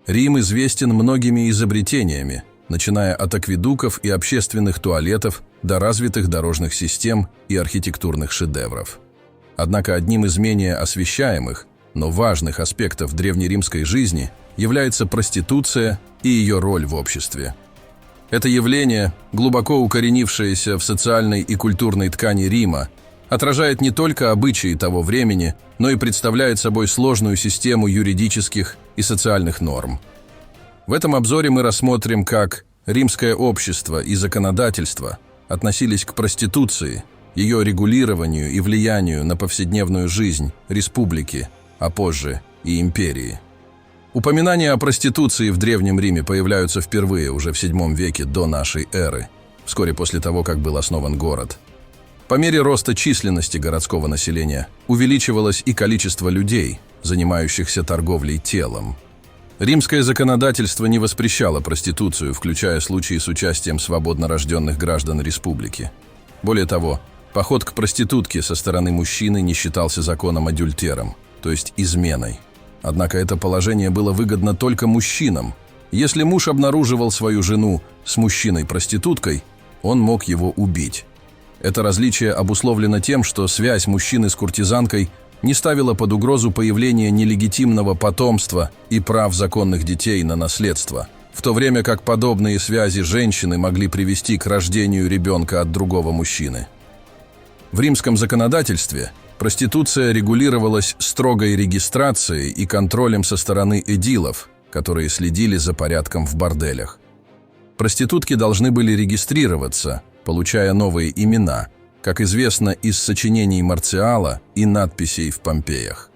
Рим известен многими изобретениями, начиная от акведуков и общественных туалетов до развитых дорожных систем и архитектурных шедевров. Однако одним из менее освещаемых, но важных аспектов древнеримской жизни является проституция и ее роль в обществе. Это явление, глубоко укоренившееся в социальной и культурной ткани Рима, отражает не только обычаи того времени, но и представляет собой сложную систему юридических и социальных норм. В этом обзоре мы рассмотрим, как римское общество и законодательство относились к проституции, ее регулированию и влиянию на повседневную жизнь республики, а позже и империи. Упоминания о проституции в Древнем Риме появляются впервые уже в VII веке до нашей эры, вскоре после того, как был основан город. По мере роста численности городского населения увеличивалось и количество людей, занимающихся торговлей телом. Римское законодательство не воспрещало проституцию, включая случаи с участием свободно рожденных граждан республики. Более того, поход к проститутке со стороны мужчины не считался законом адюльтером, то есть изменой. Однако это положение было выгодно только мужчинам. Если муж обнаруживал свою жену с мужчиной-проституткой, он мог его убить. Это различие обусловлено тем, что связь мужчины с куртизанкой не ставила под угрозу появление нелегитимного потомства и прав законных детей на наследство, в то время как подобные связи женщины могли привести к рождению ребенка от другого мужчины. В римском законодательстве проституция регулировалась строгой регистрацией и контролем со стороны эдилов, которые следили за порядком в борделях. Проститутки должны были регистрироваться, получая новые имена, как известно из сочинений Марциала и надписей в Помпеях.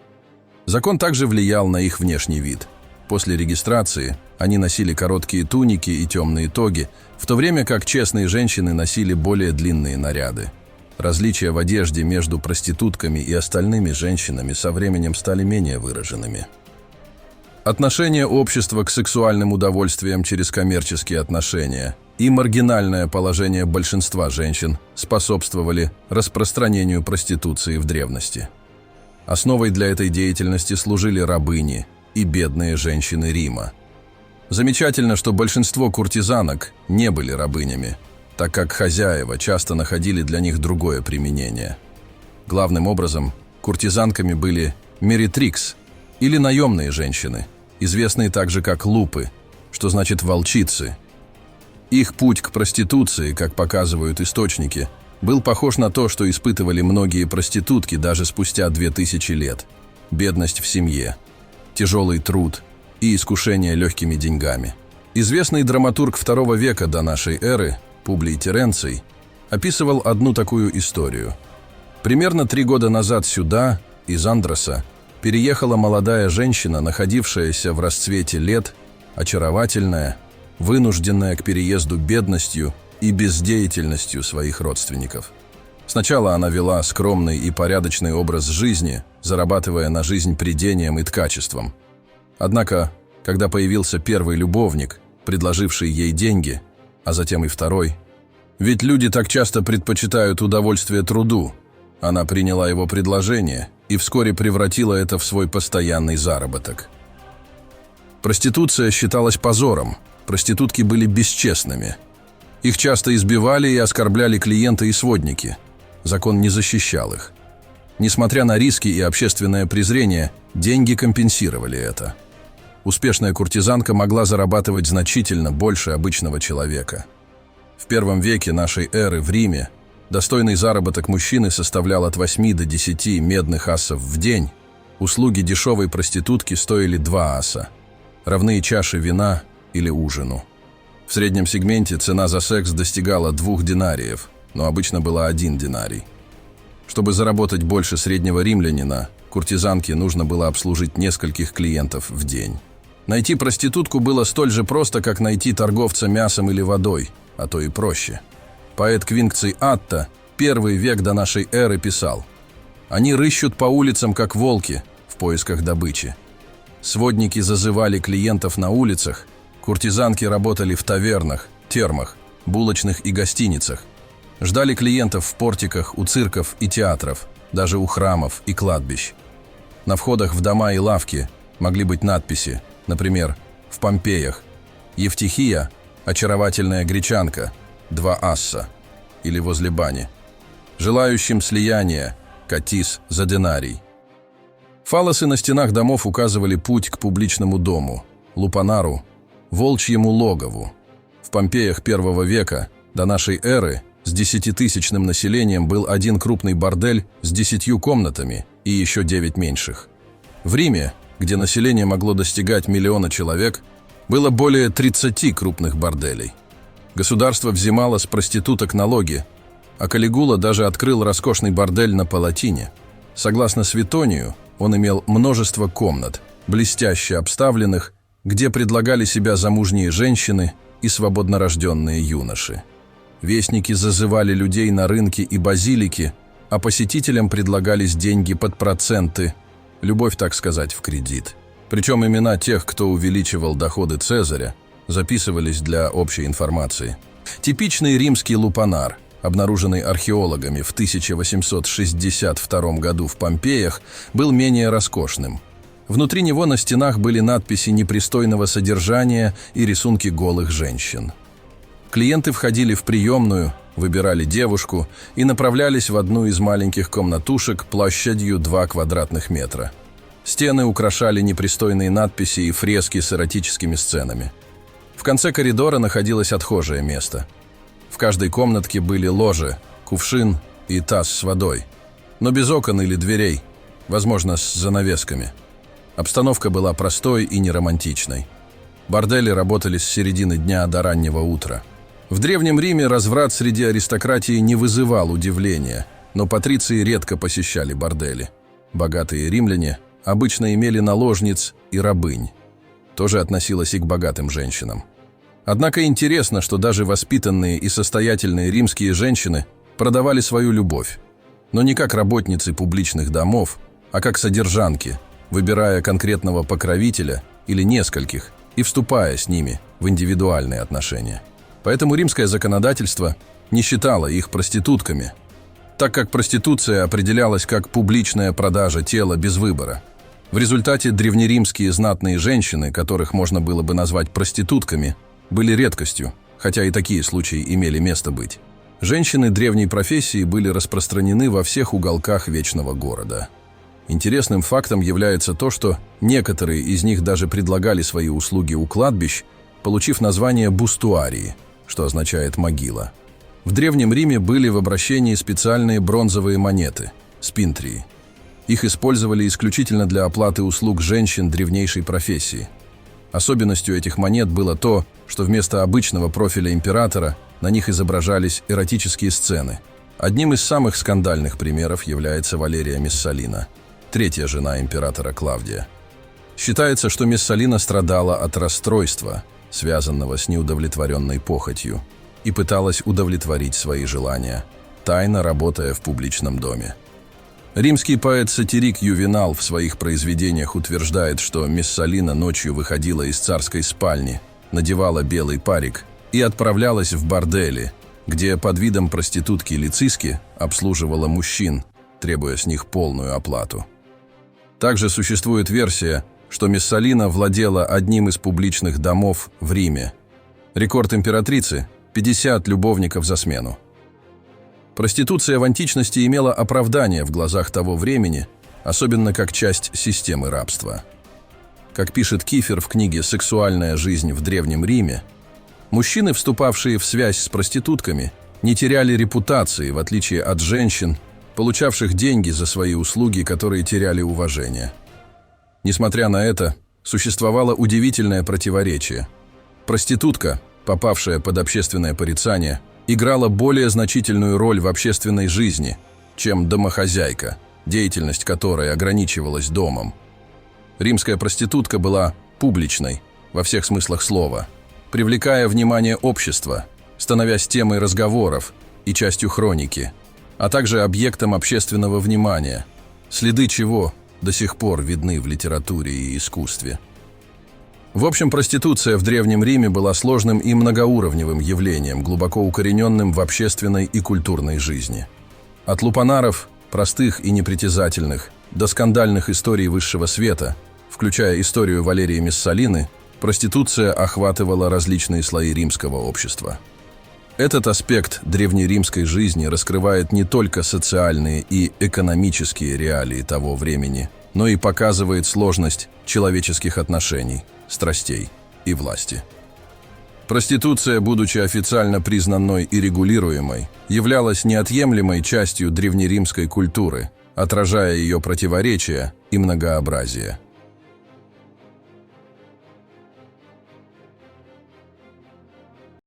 Закон также влиял на их внешний вид. После регистрации они носили короткие туники и темные тоги, в то время как честные женщины носили более длинные наряды. Различия в одежде между проститутками и остальными женщинами со временем стали менее выраженными. Отношение общества к сексуальным удовольствиям через коммерческие отношения и маргинальное положение большинства женщин способствовали распространению проституции в древности. Основой для этой деятельности служили рабыни и бедные женщины Рима. Замечательно, что большинство куртизанок не были рабынями, так как хозяева часто находили для них другое применение. Главным образом, куртизанками были меритрикс, или наемные женщины, известные также как лупы, что значит волчицы. Их путь к проституции, как показывают источники, был похож на то, что испытывали многие проститутки даже спустя 2000 лет. Бедность в семье, тяжелый труд и искушение легкими деньгами. Известный драматург II века до нашей эры Публий Теренций описывал одну такую историю. Примерно 3 года назад сюда, из Андроса, переехала молодая женщина, находившаяся в расцвете лет, очаровательная, вынужденная к переезду бедностью и бездеятельностью своих родственников. Сначала она вела скромный и порядочный образ жизни, зарабатывая на жизнь прядением и ткачеством. Однако, когда появился первый любовник, предложивший ей деньги, а затем и второй, ведь люди так часто предпочитают удовольствие труду, она приняла его предложение и вскоре превратила это в свой постоянный заработок. Проституция считалась позором, проститутки были бесчестными. Их часто избивали и оскорбляли клиенты и сводники. Закон не защищал их. Несмотря на риски и общественное презрение, деньги компенсировали это. Успешная куртизанка могла зарабатывать значительно больше обычного человека. В I веке нашей эры в Риме достойный заработок мужчины составлял от 8 до 10 медных ассов в день. Услуги дешевой проститутки стоили 2 аса, равные чаше вина или ужину. В среднем сегменте цена за секс достигала 2 динариев, но обычно была 1 динарий. Чтобы заработать больше среднего римлянина, куртизанке нужно было обслужить нескольких клиентов в день. Найти проститутку было столь же просто, как найти торговца мясом или водой, а то и проще. Поэт Квинкций Атта, 1 век до нашей эры, писал: «Они рыщут по улицам, как волки, в поисках добычи. Сводники зазывали клиентов на улицах, куртизанки работали в тавернах, термах, булочных и гостиницах, ждали клиентов в портиках, у цирков и театров, даже у храмов и кладбищ. На входах в дома и лавки могли быть надписи, например, в Помпеях. Евтихия – очаровательная гречанка, 2 асса, или возле бани. Желающим слияния – катис за динарий. Фалосы на стенах домов указывали путь к публичному дому, лупанару, волчьему логову. В Помпеях I века до нашей эры с 10-тысячным населением был один крупный бордель с 10 комнатами и еще 9 меньших. В Риме, где население могло достигать 1 миллиона человек, было более 30 крупных борделей. Государство взимало с проституток налоги, а Калигула даже открыл роскошный бордель на Палатине. Согласно Светонию, он имел множество комнат, блестяще обставленных, где предлагали себя замужние женщины и свободнорожденные юноши. Вестники зазывали людей на рынки и базилики, а посетителям предлагались деньги под проценты, любовь, так сказать, в кредит. Причем имена тех, кто увеличивал доходы Цезаря, записывались для общей информации. Типичный римский лупанар, обнаруженный археологами в 1862 году в Помпеях, был менее роскошным. Внутри него на стенах были надписи непристойного содержания и рисунки голых женщин. Клиенты входили в приемную, выбирали девушку и направлялись в одну из маленьких комнатушек площадью 2 квадратных метра. Стены украшали непристойные надписи и фрески с эротическими сценами. В конце коридора находилось отхожее место. В каждой комнатке были ложе, кувшин и таз с водой, но без окон или дверей, возможно, с занавесками. Обстановка была простой и неромантичной. Бордели работали с середины дня до раннего утра. В Древнем Риме разврат среди аристократии не вызывал удивления, но патриции редко посещали бордели. Богатые римляне обычно имели наложниц и рабынь. Тоже относилось и к богатым женщинам. Однако интересно, что даже воспитанные и состоятельные римские женщины продавали свою любовь, но не как работницы публичных домов, а как содержанки, выбирая конкретного покровителя или нескольких и вступая с ними в индивидуальные отношения. Поэтому римское законодательство не считало их проститутками, так как проституция определялась как публичная продажа тела без выбора. В результате древнеримские знатные женщины, которых можно было бы назвать проститутками, были редкостью, хотя и такие случаи имели место быть. Женщины древней профессии были распространены во всех уголках Вечного города. Интересным фактом является то, что некоторые из них даже предлагали свои услуги у кладбищ, получив название бустуарии, что означает «могила». В Древнем Риме были в обращении специальные бронзовые монеты – спинтрии. Их использовали исключительно для оплаты услуг женщин древнейшей профессии. Особенностью этих монет было то, что вместо обычного профиля императора на них изображались эротические сцены. Одним из самых скандальных примеров является Валерия Мессалина, 3-я жена императора Клавдия. Считается, что Мессалина страдала от расстройства, связанного с неудовлетворенной похотью, и пыталась удовлетворить свои желания, тайно работая в публичном доме. Римский поэт-сатирик Ювенал в своих произведениях утверждает, что Мессалина ночью выходила из царской спальни, надевала белый парик и отправлялась в бордели, где под видом проститутки Лициски обслуживала мужчин, требуя с них полную оплату. Также существует версия, что Мессалина владела одним из публичных домов в Риме. Рекорд императрицы – 50 любовников за смену. Проституция в античности имела оправдание в глазах того времени, особенно как часть системы рабства. Как пишет Кифер в книге «Сексуальная жизнь в Древнем Риме», мужчины, вступавшие в связь с проститутками, не теряли репутации, в отличие от женщин, получавших деньги за свои услуги, которые теряли уважение. Несмотря на это, существовало удивительное противоречие. Проститутка, попавшая под общественное порицание, играла более значительную роль в общественной жизни, чем домохозяйка, деятельность которой ограничивалась домом. Римская проститутка была публичной, во всех смыслах слова, привлекая внимание общества, становясь темой разговоров и частью хроники, а также объектом общественного внимания, следы чего до сих пор видны в литературе и искусстве. В общем, проституция в Древнем Риме была сложным и многоуровневым явлением, глубоко укорененным в общественной и культурной жизни. От лупанаров, простых и непритязательных, до скандальных историй высшего света, включая историю Валерии Мессалины, проституция охватывала различные слои римского общества. Этот аспект древнеримской жизни раскрывает не только социальные и экономические реалии того времени, но и показывает сложность человеческих отношений, страстей и власти. Проституция, будучи официально признанной и регулируемой, являлась неотъемлемой частью древнеримской культуры, отражая ее противоречия и многообразие.